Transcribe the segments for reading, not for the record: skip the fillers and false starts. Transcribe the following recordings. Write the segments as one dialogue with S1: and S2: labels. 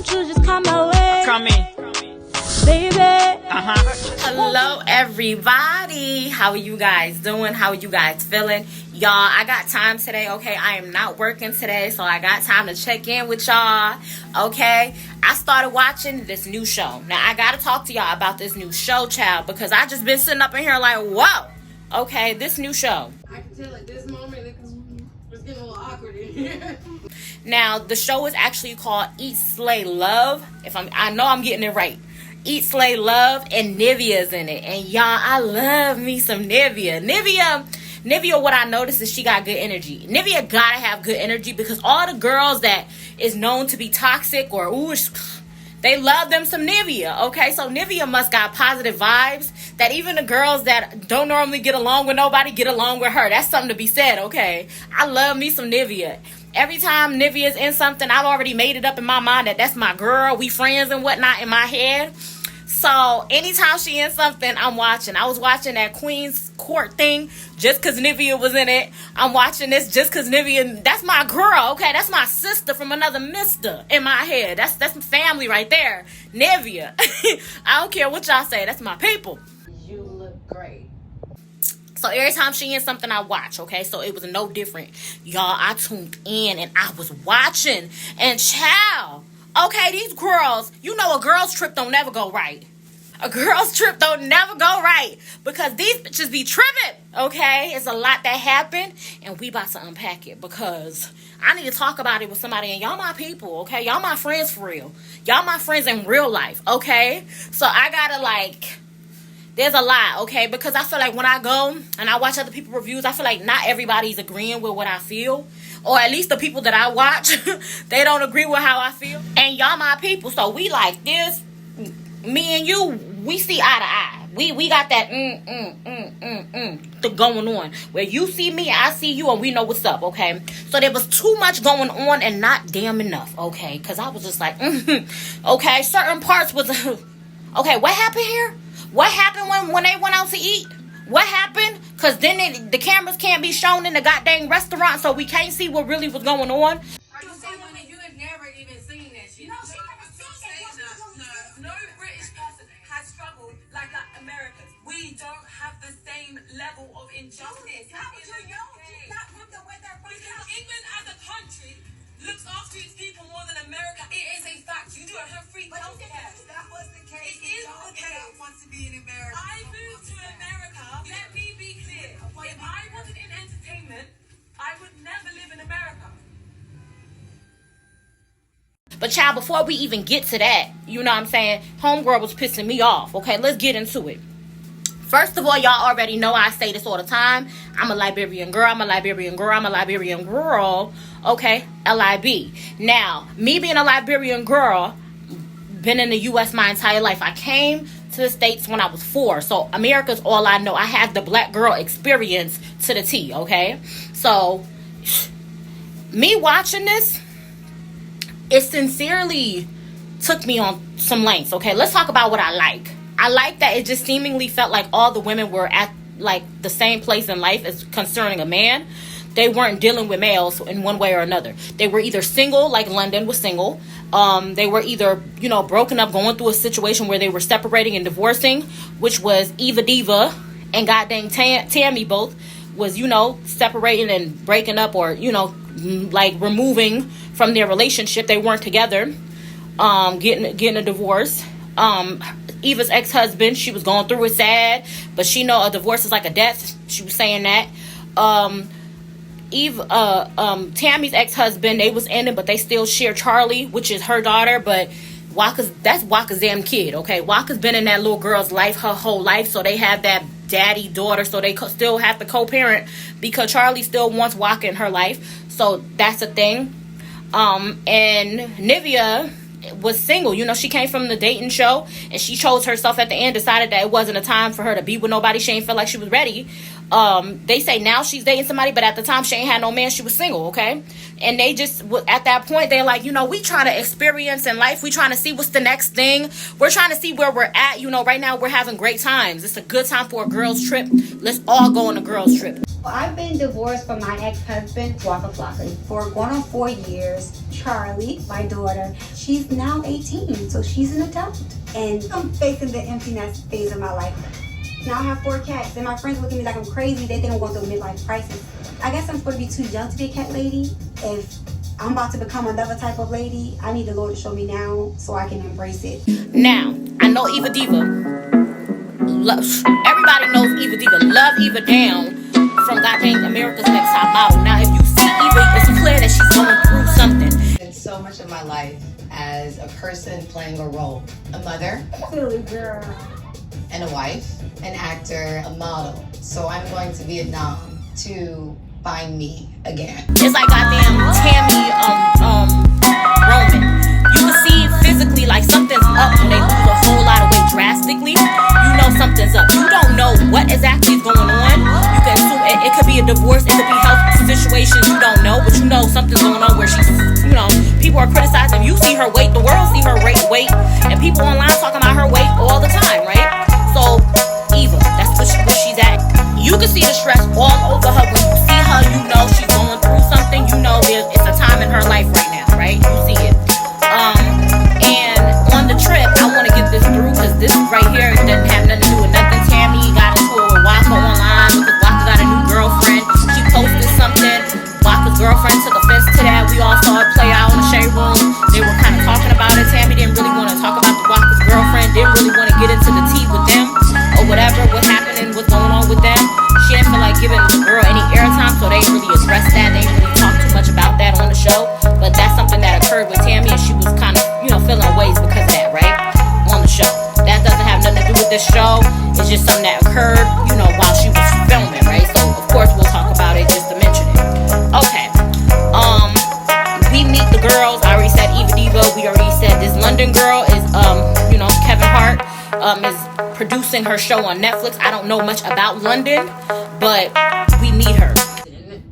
S1: won't you just come my way?
S2: Come in.
S1: Baby.
S3: Hello everybody, how are you guys doing? How are you guys feeling? Y'all, I got time today, okay? I am not working today, so I got time to check in with y'all, okay? I started watching this new show. Now I gotta talk to y'all about this new show, child, because I just been sitting up in here like, whoa, okay, this new show.
S4: I can tell at this moment it's getting a little awkward in here.
S3: Now the show is actually called Eatslaylove. I know I'm getting it right. Eatslaylove, and Nivea's in it. And y'all, I love me some Nivea. Nivea, what I noticed is she got good energy. Nivea gotta have good energy because all the girls that is known to be toxic or they love them some Nivea, okay? So Nivea must got positive vibes that even the girls that don't normally get along with nobody get along with her. That's something to be said, okay? I love me some Nivea. Every time Nivea's in something, I've already made it up in my mind that that's my girl. We friends and whatnot in my head. So anytime she in something, I'm watching. I was watching that Queen's Court thing just because Nivea was in it. I'm watching this just because Nivea, that's my girl, okay? That's my sister from another mister in my head. That's family right there. Nivea. I don't care what y'all say. That's my people.
S4: You look great.
S3: So every time she in something, I watch, okay? So it was no different. Y'all, I tuned in and I was watching. And child, okay, these girls, you know a girl's trip don't never go right. A girl's trip don't never go right. Because these bitches be tripping, okay? It's a lot that happened. And we about to unpack it because I need to talk about it with somebody. And y'all my people, okay? Y'all my friends for real. Y'all my friends in real life, okay? So I gotta there's a lot, okay? Because I feel like when I go and I watch other people's reviews, I feel like not everybody's agreeing with what I feel. Or at least the people that I watch, they don't agree with how I feel. And y'all my people, so we like this. Me and you, we see eye to eye. We got that going on. Where you see me, I see you, and we know what's up, okay? So there was too much going on and not damn enough, okay? Because I was just like, okay, certain parts was, okay, what happened here? What happened when they went out to eat? What happened? Because then the cameras can't be shown in the goddamn restaurant, so we can't see what really was going on.
S4: You have never even seen that shit.
S5: No, she never seen it. No British person has struggled like Americans. We don't have the same level of injustice.
S6: How would you know? Not with the way they're
S5: Because England as a country looks after its people more than America. It is a fact. You don't have free healthcare.
S6: That was the case.
S5: It is the case.
S6: Wants to be in America.
S5: I moved to America. Let me be clear. If I wasn't in entertainment, I would never live in America.
S3: But child, before we even get to that, you know what I'm saying? Homegirl was pissing me off. Okay, let's get into it. First of all, y'all already know I say this all the time. I'm a Liberian girl. I'm a Liberian girl. I'm a Liberian girl. Okay, L-I-B. Now, me being a Liberian girl, been in the U.S. my entire life. I came to the States when I was 4. So America's all I know. I have the black girl experience to the T, okay? So, me watching this, it sincerely took me on some lengths, okay? Let's talk about what I like. I like that it just seemingly felt like all the women were at like the same place in life as concerning a man. They weren't dealing with males in one way or another. They were either single, like London was single. They were either, broken up, going through a situation where they were separating and divorcing, which was Eva Diva and goddamn Tammy both was, separating and breaking up or, removing from their relationship. They weren't together, getting a divorce. Eva's ex-husband, she was going through it sad, but she know a divorce is like a death. She was saying that. Tammy's ex-husband, they was in it, but they still share Charlie, which is her daughter, but that's Waka's damn kid, okay? Waka's been in that little girl's life her whole life, so they have that daddy-daughter, so they still have to co-parent because Charlie still wants Waka in her life, so that's a thing. And Nivea was single. She came from the dating show and she chose herself at the end, decided that it wasn't a time for her to be with nobody. She ain't feel like she was ready. They say now she's dating somebody, but at the time she ain't had no man. She was single, okay? And they just, at that point, they're like, we trying to experience in life. We trying to see what's the next thing. We're trying to see where we're at. Right now we're having great times. It's a good time for a girls trip. Let's all go on a girls trip.
S7: I've been divorced from my ex-husband, Waka Flocka, for going on 4 years.
S2: Charlie, my daughter. She's now 18, so she's an adult. And I'm facing the empty nest phase of my life. Now I have 4 cats, and my friends look at me like I'm crazy. They think I'm going through a midlife crisis. I guess I'm supposed to be too young to be a cat lady. If I'm about to become another type of lady, I need the Lord to show me now so I can embrace it.
S3: Now, I know Eva Diva. Everybody knows Eva Diva. Love Eva down from goddamn America's Next Top Model. Now, if you see Eva, it's clear that she's going through something.
S7: And so much of my life as a person playing a role. A mother.
S2: Silly girl.
S7: And a wife. An actor. A model. So I'm going to Vietnam to find me again.
S3: It's like goddamn Tammy, Roman. You can see physically like something's up when they lose a whole lot of weight drastically. You know something's up. You don't know what exactly is going on. You can assume it could be a divorce, it could be health situations, you don't know, but you know something's going on where she's, you know, people are criticizing. You see her weight, the world see her weight, and people online talking about her weight all the time, right? So, Eva, that's what she's at. You can see the stress all over her. When you see her, you know she's going through something. You know it's a time in her life right now, right? You see it. And on the trip, I want to get this through because this right here doesn't have nothing to do with nothing. Tammy got into it with Waka online because Waka got a new girlfriend. She posted something. Waka's girlfriend took offense to that. We all saw it play out in the shade room. They were kind of talking about it. Tammy didn't really want to talk about the Waka's girlfriend. Didn't really want to get into the tea with them or whatever. What happened and what's going on with them. She didn't feel like giving the girl any airtime, so they didn't really address that. They didn't really talk too much about that on the show. But that's something that occurred with Tammy, and she was kind of, you know, feeling ways because of that, right? On the show. That doesn't have nothing to do with this show. It's just something that occurred, you know, while she was filming, right? So, of course, we'll talk about it just to mention it. Okay. We meet the girls. I already said Eva Diva. We already said this London girl is, you know, Kevin Hart is producing her show on Netflix. I don't know much about London, but we meet her.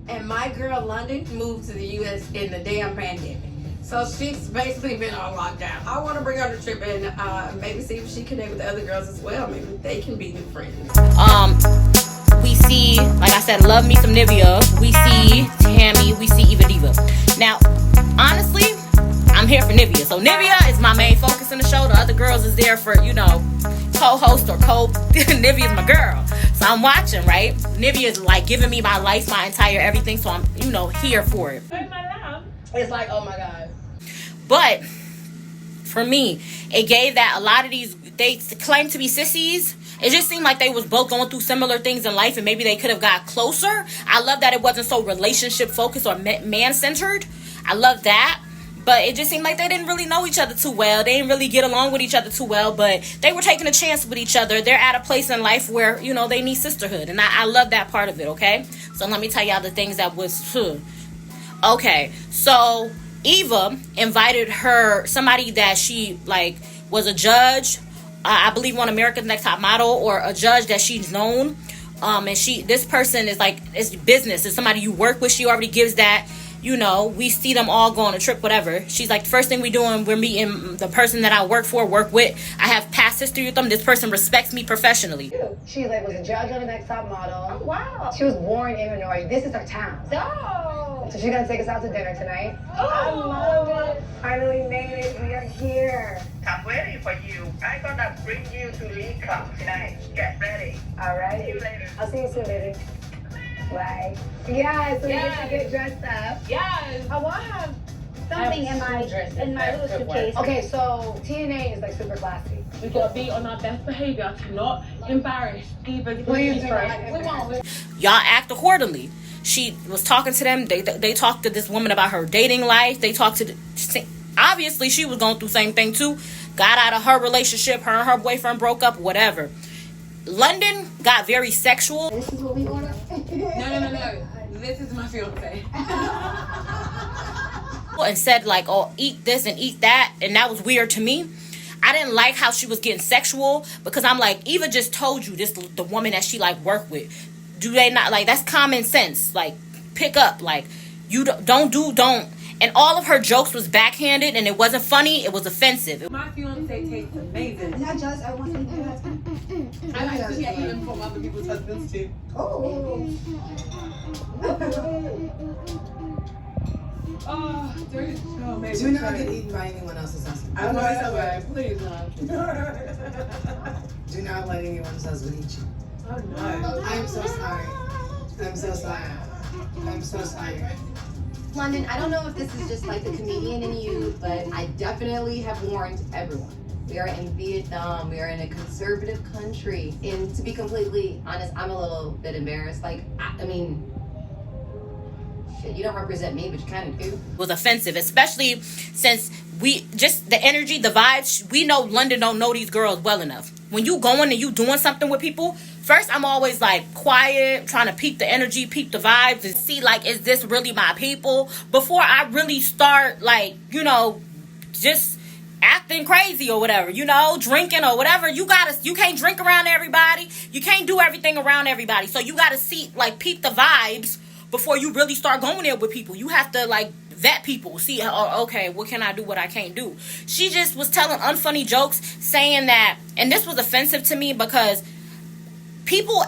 S4: And my girl London moved to the U.S. in the damn pandemic. So she's basically been on lockdown. I want to bring her on a trip and maybe see if she connect with the other girls as well. Maybe they can be new friends.
S3: We see, like I said, love me some Nivea. We see Tammy. We see Eva Diva. Now, honestly, I'm here for Nivea. So Nivea is my main focus in the show. The other girls is there for, you know, co-host or Nivea is my girl. So I'm watching, right? Nivea is like giving me my life, my entire everything. So I'm, you know, here for it.
S4: It's like, oh my God.
S3: But for me, it gave that a lot of these, they claim to be sissies. It just seemed like they was both going through similar things in life and maybe they could have got closer. I love that it wasn't so relationship focused or man-centered. I love that. But it just seemed like they didn't really know each other too well. They didn't really get along with each other too well. But they were taking a chance with each other. They're at a place in life where, you know, they need sisterhood. And I love that part of it, okay? So let me tell y'all the things that was... Okay, so Eva invited somebody that she, like, was a judge. I believe on America's Next Top Model, or a judge that she's known. And this person is like, it's business. It's somebody you work with. She already gives that, you know, we see them all go on a trip, whatever. She's like, the first thing we're meeting the person that I work with. I have past history with them. This person respects me professionally.
S8: She was a judge on the Next Top Model.
S2: Oh, wow.
S8: She was born in Illinois. This is her town.
S2: Oh.
S8: So she's gonna take us out to dinner tonight.
S2: Oh. I love it.
S8: Finally made it. We are here.
S6: I'm waiting for you. I'm gonna bring you to Lee Club tonight. Get ready.
S8: All right.
S6: See you later.
S8: I'll see you soon, baby. Bye. Yeah, so we get to get dressed up.
S4: Yes.
S2: I want to have something in my little suitcase.
S8: Okay, so TNA is like super classy.
S4: We gotta be on our best behavior to not embarrass even.
S8: Please,
S4: we won't.
S3: Y'all act accordingly. She was talking to them. They talked to this woman about her dating life. They talked to obviously she was going through the same thing too. Got out of her relationship. Her and her boyfriend broke up. Whatever. London got very sexual.
S2: This is what we order.
S4: No. This is my fiance.
S3: And said like, oh, eat this and eat that, and that was weird to me. I didn't like how she was getting sexual because I'm like, Eva just told you this, the woman that she like work with. Do they not, like, that's common sense. Like, pick up, like, you don't. And all of her jokes was backhanded and it wasn't funny, it was offensive.
S4: My fiance tastes amazing.
S2: Not just I want to eat your husband.
S4: I like to get even from other people's husbands too.
S2: Oh.
S5: Oh, maybe.
S9: Do not get eaten by anyone else's husband.
S5: I'm sorry. Please, no.
S9: Do not let anyone's husband eat you.
S5: Oh, no.
S9: I'm so sorry. I'm so sorry. I'm so sorry.
S7: London, I don't know if this is just like the comedian in you, but I definitely have warned everyone. We are in Vietnam. We are in a conservative country. And to be completely honest, I'm a little bit embarrassed. Like, I mean, shit, you don't represent me, but you kind of do.
S3: Was offensive, especially since we just the energy, the vibes. We know London don't know these girls well enough. When you going and you doing something with people, first I'm always like quiet, trying to peep the energy, peep the vibes, and see like, is this really my people? Before I really start like, you know, just acting crazy or whatever, you know, drinking or whatever. You can't drink around everybody. You can't do everything around everybody. So you gotta see, like, peep the vibes before you really start going there with people. You have to like vet people, see, oh, okay, what can I do, what I can't do. She just was telling unfunny jokes, saying that, and this was offensive to me because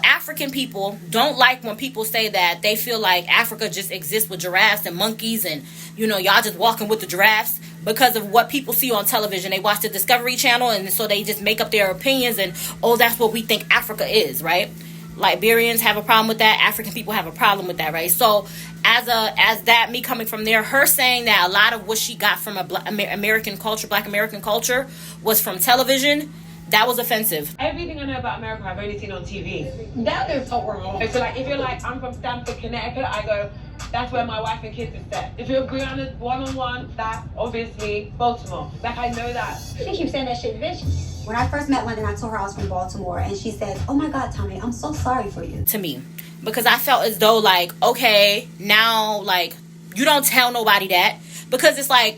S3: African people don't like when people say that they feel like Africa just exists with giraffes and monkeys and, you know, y'all just walking with the giraffes because of what people see on television. They watch the Discovery Channel and so they just make up their opinions and, oh, that's what we think Africa is, right? Liberians have a problem with that. African people have a problem with that, right? So as that, me coming from there, her saying that a lot of what she got from Black American culture was from television, that was offensive.
S5: Everything I know about America, I've only seen on TV. That is so wrong. So like, if you're like, I'm from Stamford, Connecticut, I go, that's where my wife and kids are set. If you agree on it one-on-one, that's obviously Baltimore. Like, I know that.
S2: She keeps saying that shit, bitch. When I first met London, I told her I was from Baltimore, and she said, oh my God, Tommy, I'm so sorry for you.
S3: To me, because I felt as though like, okay, now like, you don't tell nobody that, because it's like,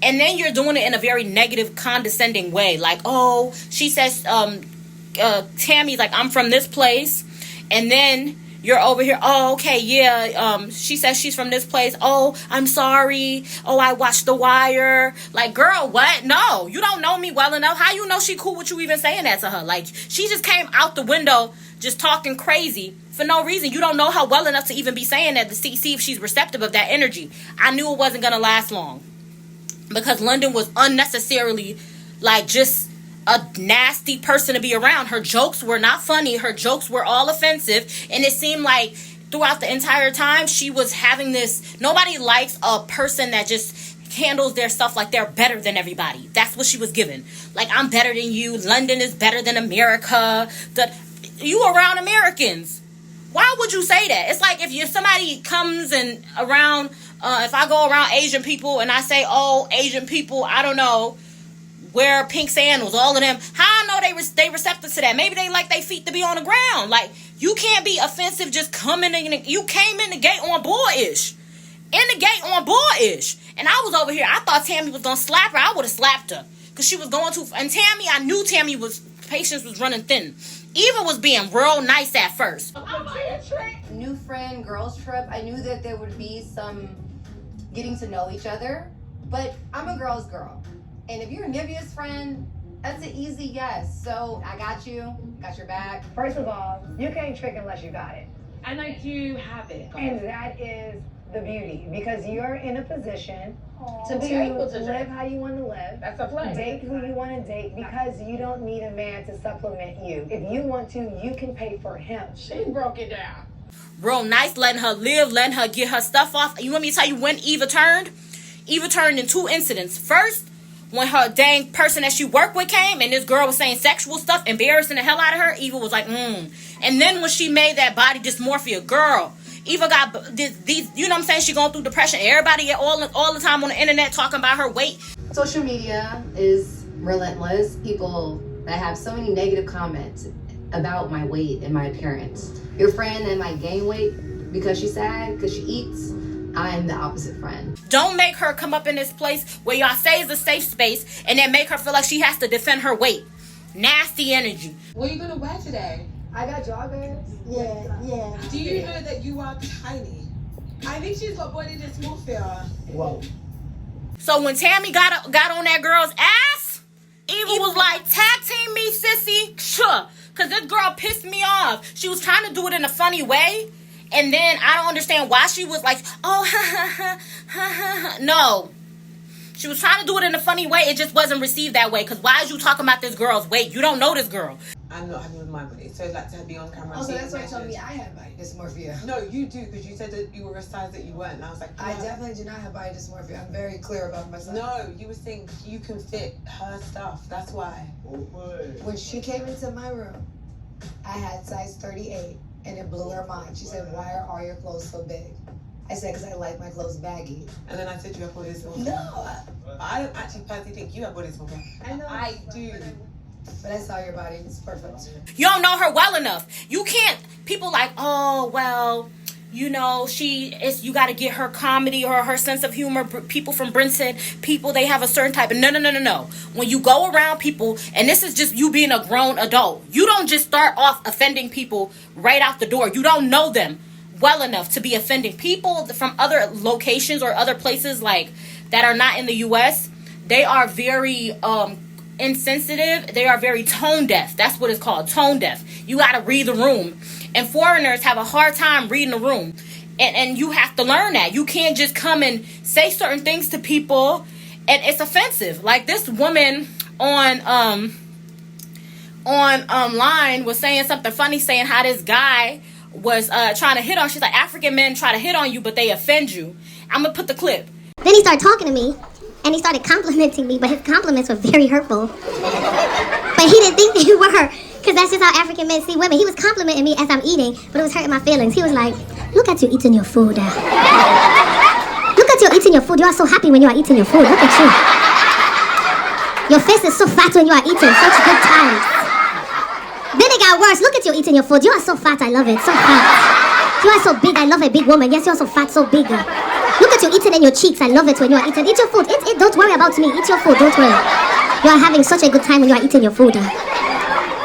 S3: and then you're doing it in a very negative, condescending way. Like, oh, she says, Tammy's like, I'm from this place. And then you're over here, oh, okay, yeah. She says she's from this place. Oh, I'm sorry. Oh, I watched The Wire. Like, girl, what? No, you don't know me well enough. How you know she cool with you even saying that to her? Like, she just came out the window just talking crazy for no reason. You don't know her well enough to even be saying that to see if she's receptive of that energy. I knew it wasn't going to last long. Because London was unnecessarily, like, just a nasty person to be around. Her jokes were not funny. Her jokes were all offensive. And it seemed like throughout the entire time, she was having this... Nobody likes a person that just handles their stuff like they're better than everybody. That's what she was given. Like, I'm better than you. London is better than America. You around Americans. Why would you say that? It's like if somebody comes and around... if I go around Asian people and I say, oh, Asian people, I don't know, wear pink sandals, all of them, how I know they receptive to that? Maybe they like their feet to be on the ground. Like, you can't be offensive just coming in. You came in the gate on boy-ish. And I was over here. I thought Tammy was going to slap her. I would have slapped her. Because she was going to. And Tammy, I knew Tammy patience was running thin. Eva was being real nice at first.
S7: New friend, girls trip. I knew that there would be some getting to know each other, but I'm a girl's girl. And if you're Nivea's friend, that's an easy yes. So I got you, got your back.
S8: First of all, you can't trick unless you got it.
S5: And I do have it.
S8: And that is the beauty, because you're in a position to
S5: be able to
S8: live how you want to live.
S5: That's a plus.
S8: Date who you want to date, because you don't need a man to supplement you. If you want to, you can pay for him.
S5: She broke it down.
S3: Real nice, letting her live, letting her get her stuff off. You want me to tell you when Eva turned? Eva turned in two incidents. First, when her dang person that she worked with came and this girl was saying sexual stuff, embarrassing the hell out of her, Eva was like, And then when she made that body dysmorphia, girl, Eva got these, you know what I'm saying? She going through depression. Everybody all the time on the internet talking about her weight.
S7: Social media is relentless. People that have so many negative comments about my weight and my appearance. Your friend that might gain weight because she's sad, because she eats, I am the opposite friend.
S3: Don't make her come up in this place where y'all say is a safe space and then make her feel like she has to defend her weight. Nasty energy.
S5: What are you going to wear today?
S8: I got joggers. Yeah.
S5: Do you know that you are tiny? I think she's got body dysmorphia.
S9: Whoa.
S3: So when Tammy got on that girl's ass, Eva was like, tag team me, sissy. Sure. Because this girl pissed me off. She was trying to do it in a funny way. And then I don't understand why she was like, oh, ha, ha, ha, ha, ha. No. She was trying to do it in a funny way. It just wasn't received that way. Because why is you talking about this girl's weight? You don't know this girl.
S5: I'm not happy with my body, so I'd like to be on camera.
S9: Oh, so that's why you told me I have body dysmorphia.
S5: No, you do, because you said that you were a size that you weren't. And I was like,
S9: I definitely do not have body dysmorphia. I'm very clear about myself.
S5: No, you were saying you can fit her stuff. That's why.
S9: When she came into my room, I had size 38, and it blew her mind. She said, "Why are all your clothes so big?" I said, "Because I like my clothes baggy."
S5: And then I said you have body dysmorphia.
S9: No,
S5: I don't actually personally think you have body dysmorphia.
S9: I know.
S5: I do.
S9: But I saw your body. It's perfect.
S3: You don't know her well enough. You can't. People like, oh, well, you know, you got to get her comedy or her sense of humor. People from Brinson, they have a certain type of, no. When you go around people, and this is just you being a grown adult, you don't just start off offending people right out the door. You don't know them well enough to be offending people from other locations or other places like that are not in the U.S. They are very insensitive. They are very tone deaf. That's what it's called, tone deaf. You got to read the room. And foreigners have a hard time reading the room. And you have to learn that. You can't just come and say certain things to people and it's offensive. Like this woman on line was saying something funny, saying how this guy was trying to hit on. She's like, African men try to hit on you, but they offend you. I'm going to put the clip.
S10: Then he started talking to me, and he started complimenting me, but his compliments were very hurtful. But he didn't think they were, because that's just how African men see women. He was complimenting me as I'm eating, but it was hurting my feelings. He was like, look at you eating your food. Look at you eating your food. You are so happy when you are eating your food. Look at you. Your face is so fat when you are eating. Such good times. Then it got worse. Look at you eating your food. You are so fat. I love it. So fat. You are so big. I love a big woman. Yes, you are so fat, so big. Look at you eating in your cheeks. I love it when you are eating. Eat your food. Don't worry about me. Eat your food. Don't worry. You are having such a good time when you are eating your food. I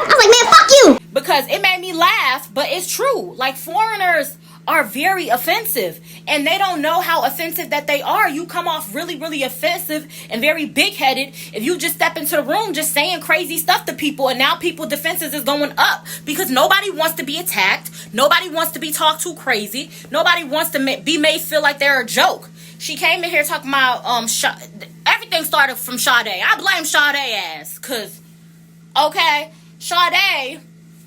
S10: was like, man, fuck you.
S3: Because it made me laugh, but it's true. Like, foreigners are very offensive, and they don't know how offensive that they are. You come off really, really offensive and very big-headed if you just step into the room just saying crazy stuff to people, and now people's defenses is going up because nobody wants to be attacked. Nobody wants to be talked to crazy. Nobody wants to be made feel like they're a joke. She came in here talking about everything started from Sade. I blame Sade ass, because, okay, Sade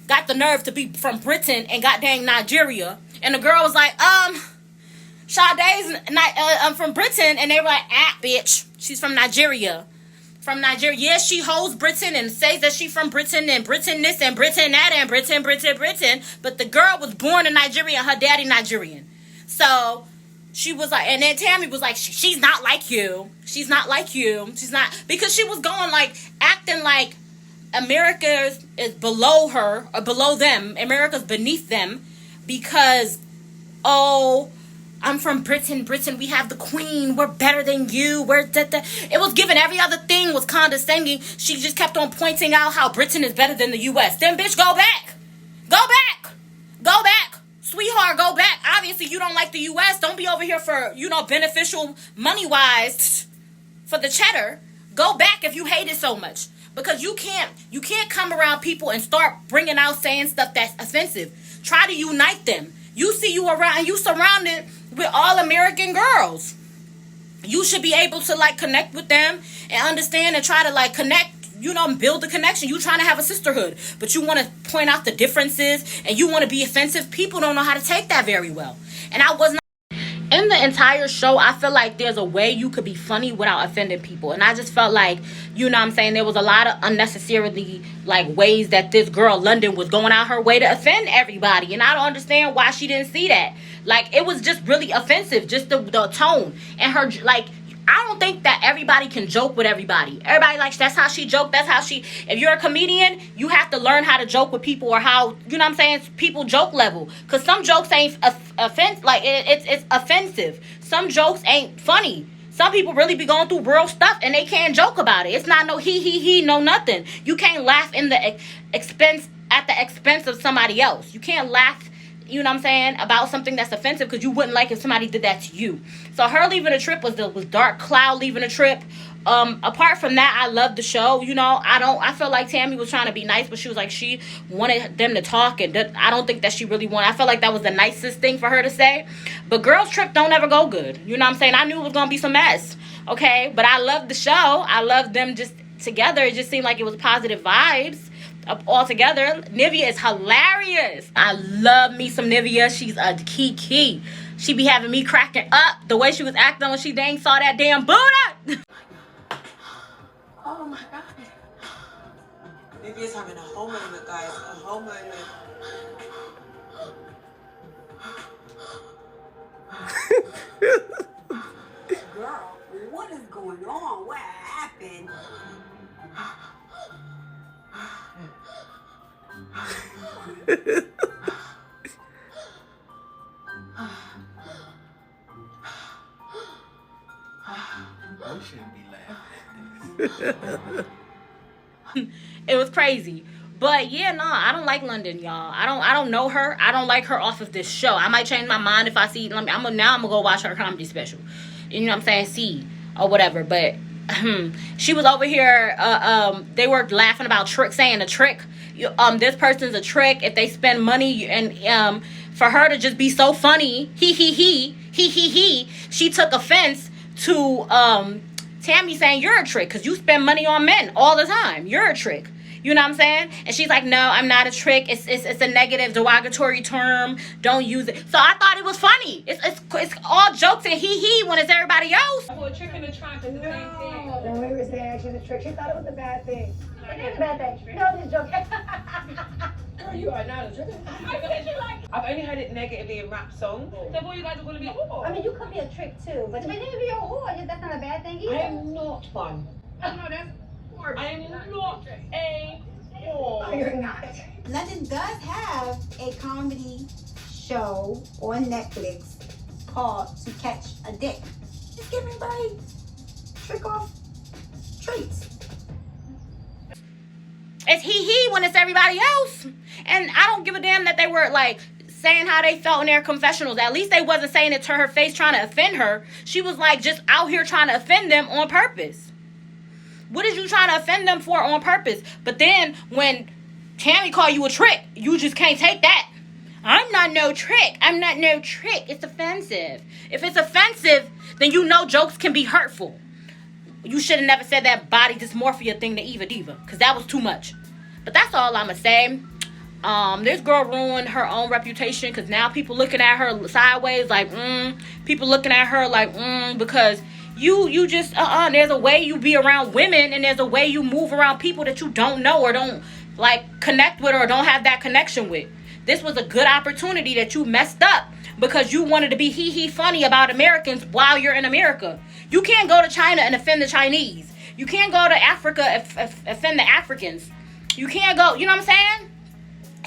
S3: got the nerve to be from Britain and got dang Nigeria. And the girl was like, Sade's from Britain. And they were like, bitch, she's from Nigeria. From Nigeria. Yes, she holds Britain and says that she's from Britain and Britain this and Britain that and Britain. But the girl was born in Nigeria and her daddy Nigerian. So she was like, and then Tammy was like, she's not like you. She's not like you. She's not, because she was going like, acting like America is below her or below them. America's beneath them. Because, I'm from Britain, we have the queen, we're better than you, it was given, every other thing was condescending. She just kept on pointing out how Britain is better than the U.S. Then, bitch, go back, sweetheart, go back. Obviously, you don't like the U.S., don't be over here for, beneficial money-wise for the cheddar. Go back if you hate it so much. Because you can't come around people and start bringing out saying stuff that's offensive. Try to unite them. You see you around and you surrounded with all American girls. You should be able to like connect with them and understand and try to like connect, build the connection. You trying to have a sisterhood, but you want to point out the differences and you want to be offensive. People don't know how to take that very well. And I was not. In the entire show, I feel like there's a way you could be funny without offending people. And I just felt like, there was a lot of unnecessarily, like, ways that this girl, London, was going out her way to offend everybody. And I don't understand why she didn't see that. Like, it was just really offensive, just the tone. And her, like, I don't think that everybody can joke with everybody. Everybody, like, that's how she joked. If you're a comedian, you have to learn how to joke with people or how, people joke level. Because some jokes ain't it's offensive. Some jokes ain't funny. Some people really be going through real stuff and they can't joke about it. It's not no he, no nothing. You can't laugh at the expense of somebody else. You can't laugh, about something that's offensive because you wouldn't like if somebody did that to you. So her leaving a trip was dark. Cloud leaving a trip Apart from that, I love the show. You know, I feel like Tammy was trying to be nice, but she was like, she wanted them to talk, and I don't think that she really wanted. I felt like that was the nicest thing for her to say. But girls trip don't ever go good. You know what I'm saying? I knew it was gonna be some mess. Okay, but I love the show. I love them just together. It just seemed like it was positive vibes all together. Nivea is hilarious. I love me some Nivea. She's a key. She be having me cracking up the way she was acting when she dang saw that damn Buddha.
S11: Oh my god. Nivea's having a whole moment, guys. A whole moment.
S2: Girl, what is going on? What happened?
S12: You shouldn't be laughing.
S3: It was crazy. But yeah, no, I don't like London, y'all. I don't know her. I don't like her off of this show. I might change my mind if I see. Now I'm gonna go watch her comedy special. You know what I'm saying? See or whatever. But she was over here. They were laughing about saying a trick. This person's a trick. If they spend money and for her to just be so funny, he. She took offense to Tammy saying you're a trick because you spend money on men all the time. You're a trick. You know what I'm saying? And she's like, no, I'm not a trick. It's a negative, derogatory term. Don't use it. So I thought it was funny. It's all jokes and he when it's everybody else.
S5: Well, a trick in the trunk is the same thing.
S8: When we were saying she's a trick, she thought it was a bad thing. It is a bad thing. No, just joking.
S5: Girl, you are not a trick. I've only heard it negatively in rap songs. So all you guys are going to be, oh.
S2: I mean, you could be a trick too, but maybe be a whore. That's not a bad thing either.
S5: I am not one. No, that's I am not a whore.
S8: No, you're not.
S2: London does have a comedy show on Netflix called To Catch a Dick. Just give everybody trick off treats.
S3: It's he when it's everybody else. And I don't give a damn that they were like saying how they felt in their confessionals. At least they wasn't saying it to her face trying to offend her. She was like just out here trying to offend them on purpose. What is you trying to offend them for on purpose? But then when Tammy called you a trick, you just can't take that. I'm not no trick. I'm not no trick. It's offensive. If it's offensive, then you know jokes can be hurtful. You should have never said that body dysmorphia thing to Eva Diva, because that was too much. But that's all I'm going to say. This girl ruined her own reputation, because now people looking at her sideways like, people looking at her like, because you just, there's a way you be around women, and there's a way you move around people that you don't know or don't, like, connect with or don't have that connection with. This was a good opportunity that you messed up because you wanted to be funny about Americans while you're in America. You can't go to China and offend the Chinese. You can't go to Africa and offend the Africans. You can't go, you know what I'm saying?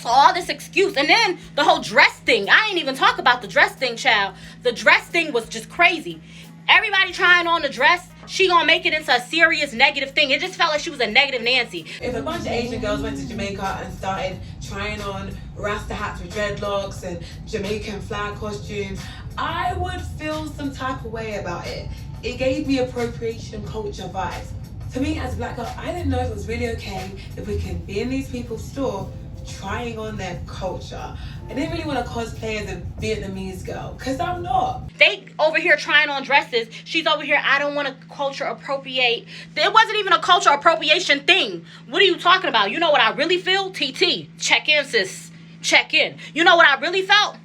S3: So all this excuse. And then the whole dress thing. I ain't even talk about the dress thing, child. The dress thing was just crazy. Everybody trying on the dress, she gonna make it into a serious negative thing. It just felt like she was a negative Nancy.
S11: If a bunch of Asian girls went to Jamaica and started trying on Rasta hats with dreadlocks and Jamaican flag costumes, I would feel some type of way about it. It gave me appropriation culture vibes. To me, as a black girl, I didn't know if it was really okay if we can be in these people's store trying on their culture. I didn't really want to cosplay as a Vietnamese girl, because I'm not.
S3: They over here trying on dresses. She's over here, I don't want to culture appropriate. It wasn't even a culture appropriation thing. What are you talking about? You know what I really feel? TT. Check in, sis. Check in. You know what I really felt?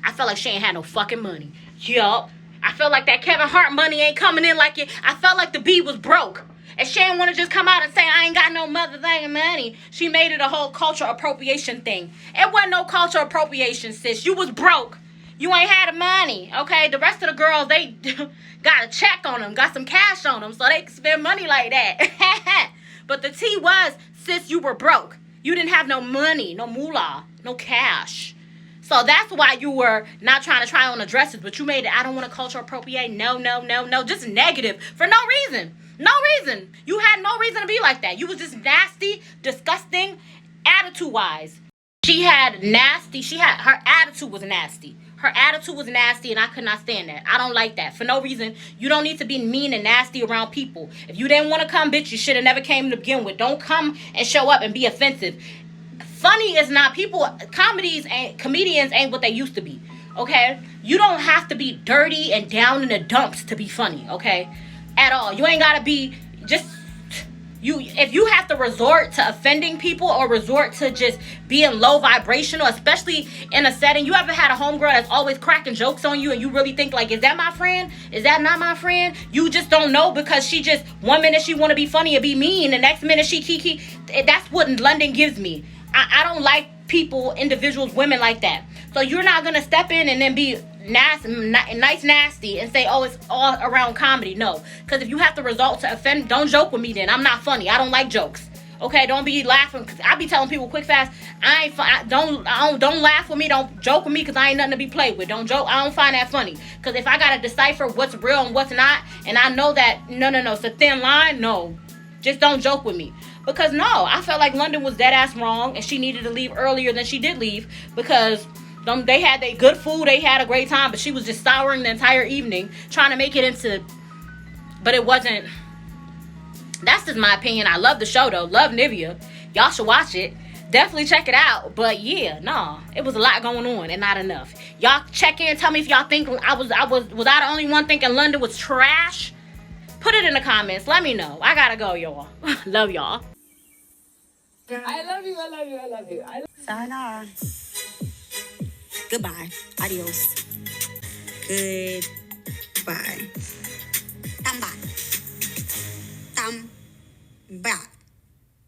S3: I felt like she ain't had no fucking money. Yup. I felt like that Kevin Hart money ain't coming in like it. I felt like the B was broke. And she didn't want to just come out and say, I ain't got no motherfucking money. She made it a whole culture appropriation thing. It wasn't no culture appropriation, sis. You was broke. You ain't had the money, okay? The rest of the girls, they got a check on them, got some cash on them, so they can spend money like that. But the T was, sis, you were broke. You didn't have no money, no moolah, no cash. So that's why you were not trying to try on the dresses, but you made it, I don't want to culture appropriate. No. Just negative for no reason. No reason. You had no reason to be like that. You was just nasty, disgusting, attitude-wise. Her attitude was nasty. Her attitude was nasty, and I could not stand that. I don't like that. For no reason. You don't need to be mean and nasty around people. If you didn't want to come, bitch, you should have never came to begin with. Don't come and show up and be offensive. Funny is not people. Comedians ain't what they used to be. Okay? You don't have to be dirty and down in the dumps to be funny. Okay? At all. You ain't got to be just... If you have to resort to offending people or resort to just being low vibrational, especially in a setting, you ever had a homegirl that's always cracking jokes on you and you really think like, is that my friend? Is that not my friend? You just don't know because she just, one minute she want to be funny and be mean, the next minute she kiki. That's what London gives me. I don't like people, individuals, women like that. So you're not going to step in and then be nasty and say, oh, it's all around comedy. No, because if you have to resort to offend, don't joke with me then. I'm not funny. I don't like jokes. Okay, don't be laughing. Cause I be telling people quick fast, don't laugh with me. Don't joke with me because I ain't nothing to be played with. Don't joke. I don't find that funny. Because if I gotta decipher what's real and what's not, and I know that no, it's a thin line. No, just don't joke with me. Because no, I felt like London was dead ass wrong and she needed to leave earlier than she did leave because they had their good food, they had a great time, but she was just souring the entire evening trying to make it into, but it wasn't. That's just my opinion. I love the show though. Love Nivea. Y'all should watch it. Definitely check it out. But yeah, no, it was a lot going on and not enough. Y'all check in. Tell me if y'all think was I the only one thinking London was trash? Put it in the comments. Let me know. I gotta go, y'all. Love y'all.
S5: I love you. I love you. I love you.
S2: Sayonara. Goodbye. Adios. Goodbye. Tamba. Tamba.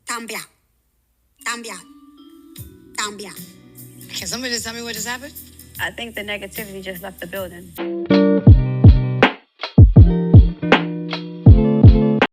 S2: Tamba. Tamba. Tamba.
S13: Can somebody just tell me what just happened?
S2: I think the negativity just left the building.